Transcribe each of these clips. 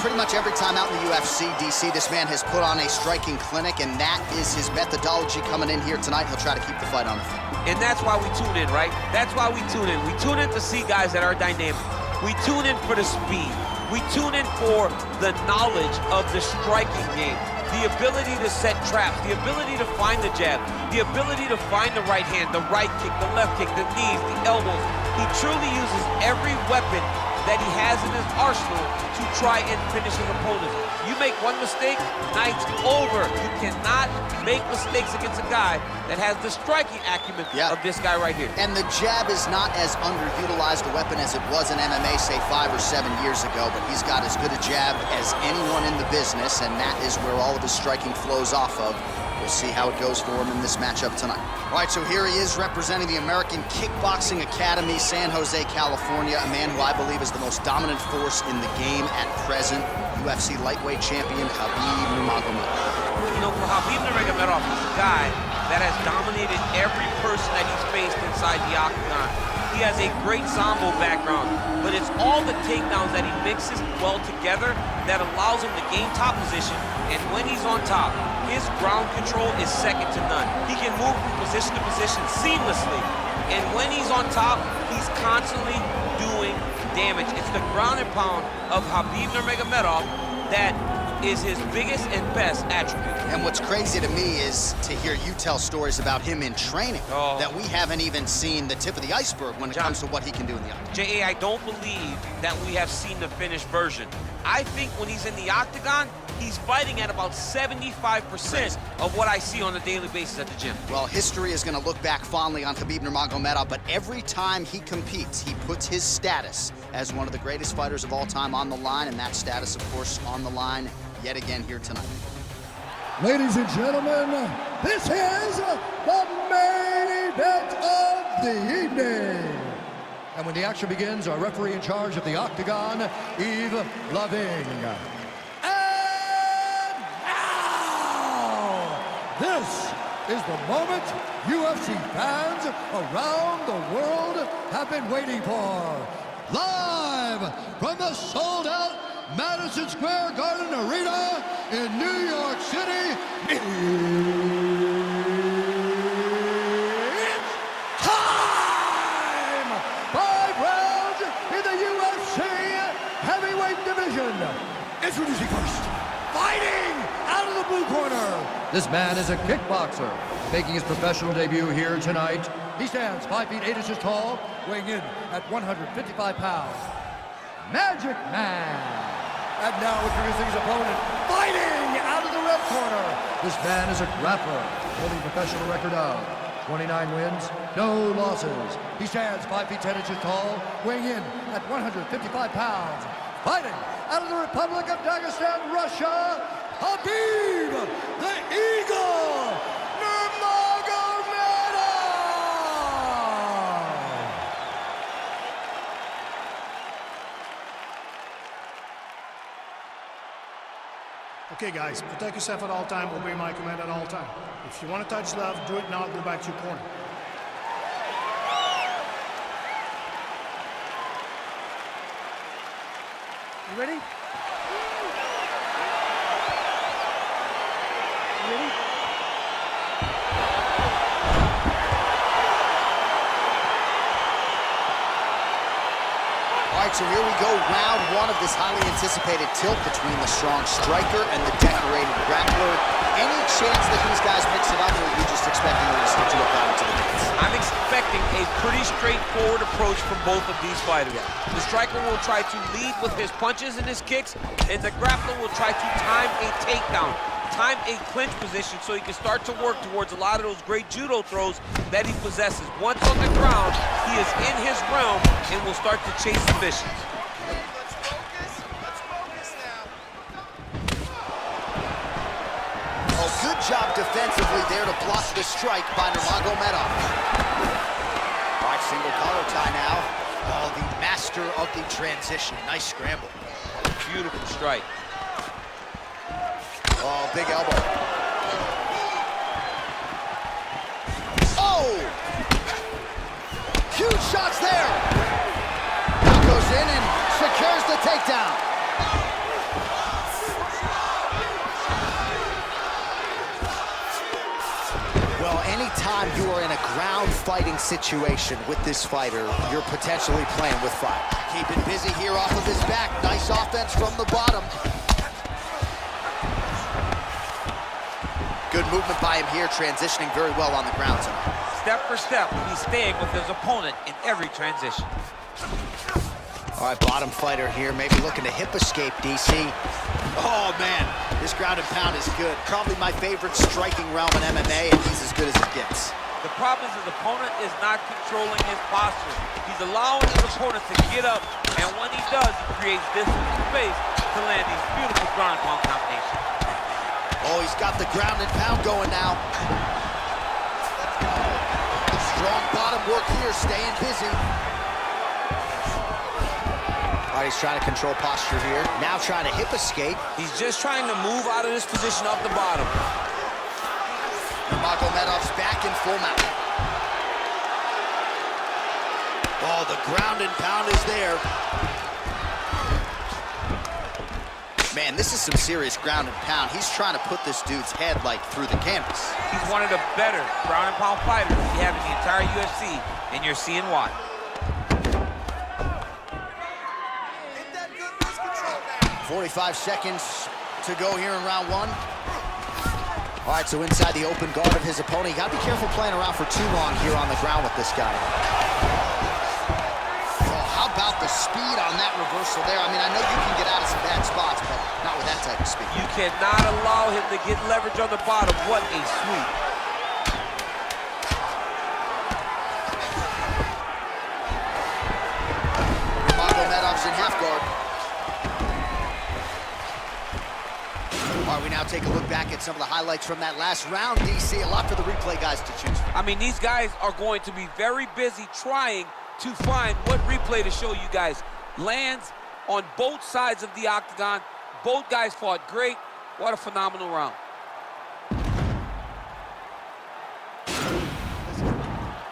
Pretty much every time out in the UFC, DC, this man has put on a striking clinic, and that is his methodology coming in here tonight. He'll try to keep the fight on the feet. And that's why we tune in, right? That's why we tune in. We tune in to see guys that are dynamic. We tune in for the speed. We tune in for the knowledge of the striking game, the ability to set traps, the ability to find the jab, the ability to find the right hand, the right kick, the left kick, the knees, the elbows. He truly uses every weapon that he has in his arsenal to try and finish his opponent. You make one mistake, night's over. You cannot make mistakes against a guy that has the striking acumen of this guy right here. And the jab is not as underutilized a weapon as it was in MMA, say 5 or 7 years ago, but he's got as good a jab as anyone in the business, and that is where all of his striking flows off of. We'll see how it goes for him in this matchup tonight. All right, so here he is representing the American Kickboxing Academy, San Jose, California, a man who I believe is the most dominant force in the game at present, UFC Lightweight Champion Khabib Nurmagomedov. You know, for Khabib Nurmagomedov, he's a guy that has dominated every person that he's faced inside the octagon. He has a great Sambo background, but it's all the takedowns that he mixes well together that allows him to gain top position, and when he's on top, his ground control is second to none. He can move from position to position seamlessly, and when he's on top, he's constantly doing damage. It's the ground and pound of Khabib Nurmagomedov that is his biggest and best attribute. And what's crazy to me is to hear you tell stories about him in training that we haven't even seen the tip of the iceberg when it comes to what he can do in the octagon. J.A., I don't believe that we have seen the finished version. I think when he's in the octagon, he's fighting at about 75% of what I see on a daily basis at the gym. Well, history is going to look back fondly on Khabib Nurmagomedov, but every time he competes, he puts his status as one of the greatest fighters of all time on the line, and that status, of course, on the line yet again here tonight. Ladies and gentlemen, this is the main event of the evening. And when the action begins, our referee in charge of the octagon, Yves Loving. And now, this is the moment UFC fans around the world have been waiting for. Live from the sold-out Madison Square Garden Arena in New York City, it's time! 5 rounds in the UFC heavyweight division. Introducing first, fighting out of the blue corner. This man is a kickboxer, making his professional debut here tonight. He stands 5 feet 8 inches tall, weighing in at 155 pounds. Magic Man. And now introducing his opponent, fighting out of the red corner. This man is a grappler, holding a professional record of 29 wins, no losses. He stands 5 feet 10 inches tall, weighing in at 155 pounds. Fighting out of the Republic of Dagestan, Russia, Khabib the Eagle Nurmagomedov. Okay guys, protect yourself at all time, obey my command at all time. If you want to touch love, do it now, go back to your corner. You ready? You ready? All right, so here we go, round 1 of this highly anticipated tilt between the strong striker and the decorated grappler. Any chance that these guys mix it up, or are you just expecting them to stick to a pattern to the dance? I'm expecting a pretty straightforward approach from both of these fighters. The striker will try to lead with his punches and his kicks, and the grappler will try to time a takedown, time a clinch position so he can start to work towards a lot of those great judo throws that he possesses. Once on the ground, he is in his realm and will start to chase submissions. Let's focus now. Oh, good job defensively there to block the strike by Nurmagomedov. All right, single collar tie now. Oh, the master of the transition. Nice scramble. Beautiful strike. Oh, big elbow. Oh! Huge shots there. Now goes in and secures the takedown. anytime you are in a ground fighting situation with this fighter, you're potentially playing with fire. Keeping busy here off of his back. Nice offense from the bottom. Good movement by him here, transitioning very well on the ground tonight. Step for step, he's staying with his opponent in every transition. All right, bottom fighter here, maybe looking to hip escape, DC. Oh, man, this ground and pound is good. Probably my favorite striking realm in MMA, and he's as good as it gets. The problem is his opponent is not controlling his posture. He's allowing his opponent to get up, and when he does, he creates distance and space to land these beautiful ground and pound combinations. Oh, he's got the ground and pound going now. Strong bottom work here, staying busy. All right, he's trying to control posture here. Now trying to hip escape. He's just trying to move out of this position off the bottom. Nurmagomedov's back in full mount. Oh, the ground and pound is there. Man, this is some serious ground and pound. He's trying to put this dude's head, like, through the canvas. He's one of the better ground and pound fighters we have in the entire UFC, and you're seeing why. 45 seconds to go here in round one. All right, so inside the open guard of his opponent. You gotta be careful playing around for too long here on the ground with this guy. Oh, how about the speed on that reversal there? I mean, I know you can get out of some bad spots, but not with that type of speed. You cannot allow him to get leverage on the bottom. What a sweep. Nurmagomedov's in half guard. All right, we now take a look back at some of the highlights from that last round, DC. A lot for the replay guys to choose from. I mean, these guys are going to be very busy trying to find what replay to show you guys. Lands on both sides of the octagon. Both guys fought great. What a phenomenal round. Listen,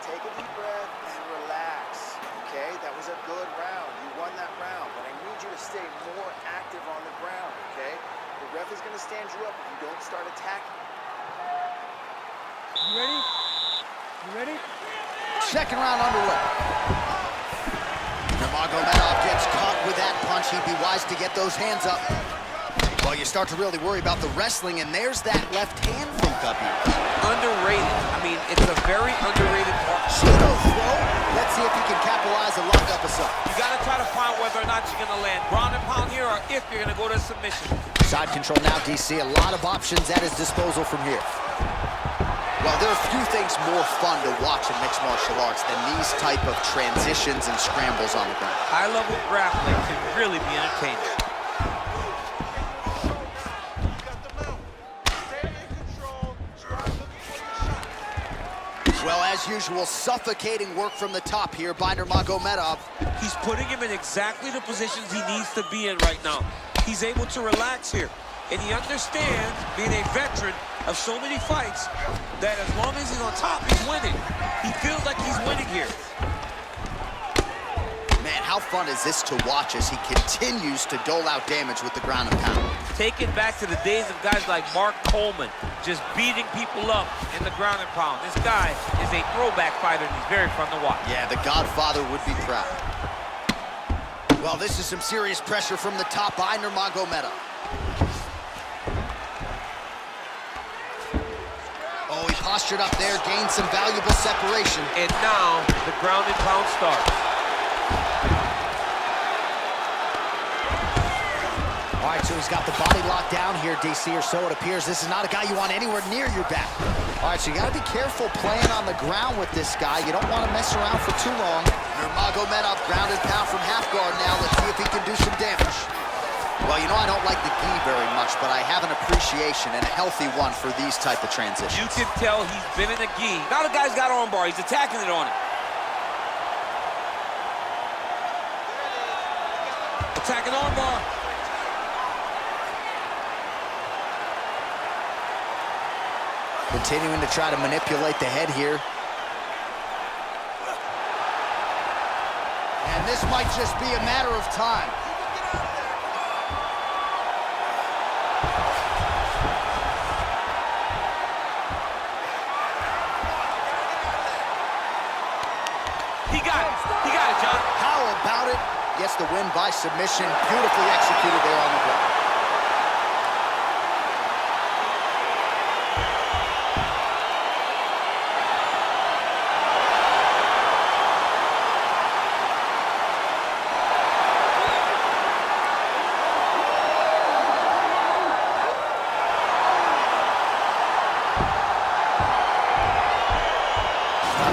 take a deep breath and relax, okay? That was a good round. You won that round, but I need you to stay more active on the ground, okay? The ref is going to stand you up if you don't start attacking. You ready? You ready? Second round underway. Nurmagomedov gets caught with that punch. He'd be wise to get those hands up. Well, you start to really worry about the wrestling, and there's that left hand from Khabib. Underrated. I mean, it's a very underrated part. Pseudo throw. Let's see if he can capitalize and lock up a sub. You got to try to find whether or not you're going to land ground and pound here or if you're going to go to submission. Side control now, DC. A lot of options at his disposal from here. Well, there are few things more fun to watch in mixed martial arts than these type of transitions and scrambles on the ground. High-level grappling can really be entertaining. Well, as usual, suffocating work from the top here by Nurmagomedov. He's putting him in exactly the positions he needs to be in right now. He's able to relax here, and he understands, being a veteran of so many fights, that as long as he's on top, he's winning. He feels like he's winning here. Man, how fun is this to watch as he continues to dole out damage with the ground and pound? Take it back to the days of guys like Mark Coleman, just beating people up in the ground and pound. This guy is a throwback fighter, and he's very fun to watch. Yeah, the Godfather would be proud. Well, this is some serious pressure from the top by Nurmagomedov. Oh, he postured up there, gained some valuable separation. And now the ground and pound starts. All right, so he's got the body locked down here, DC, or so it appears. This is not a guy you want anywhere near your back. All right, so you gotta be careful playing on the ground with this guy. You don't want to mess around for too long. Nurmagomedov ground and pound from half guard now. Let's see if he can do some damage. Well, you know I don't like the gi very much, but I have an appreciation and a healthy one for these type of transitions. You can tell he's been in a gi. Now the guy's got armbar. He's attacking it on him. Attacking armbar. Continuing to try to manipulate the head here. And this might just be a matter of time. win by submission. Beautifully executed there on the ground.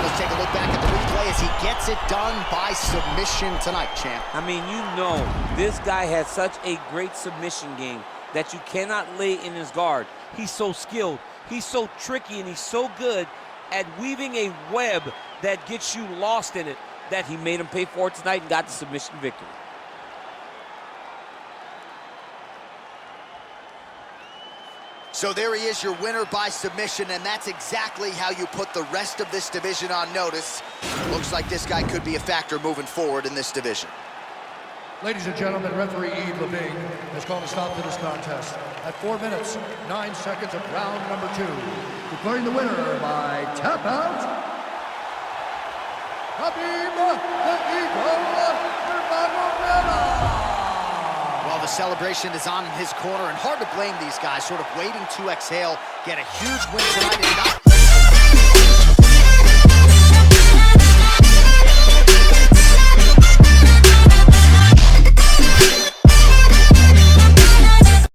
Let's take a look back at the replay as he gets it done by submission tonight, champ. I mean, you know, this guy has such a great submission game that you cannot lay in his guard. He's so skilled, he's so tricky, and he's so good at weaving a web that gets you lost in it that he made him pay for it tonight and got the submission victory. So there he is, your winner by submission, and that's exactly how you put the rest of this division on notice. Looks like this guy could be a factor moving forward in this division. Ladies and gentlemen, referee Yves Levine has called a stop to this contest at 4 minutes, 9 seconds of round number 2. Declaring the winner by tap out, Khabib Nurmagomedov. Well, the celebration is on in his corner, and hard to blame these guys, sort of waiting to exhale, get a huge win tonight and not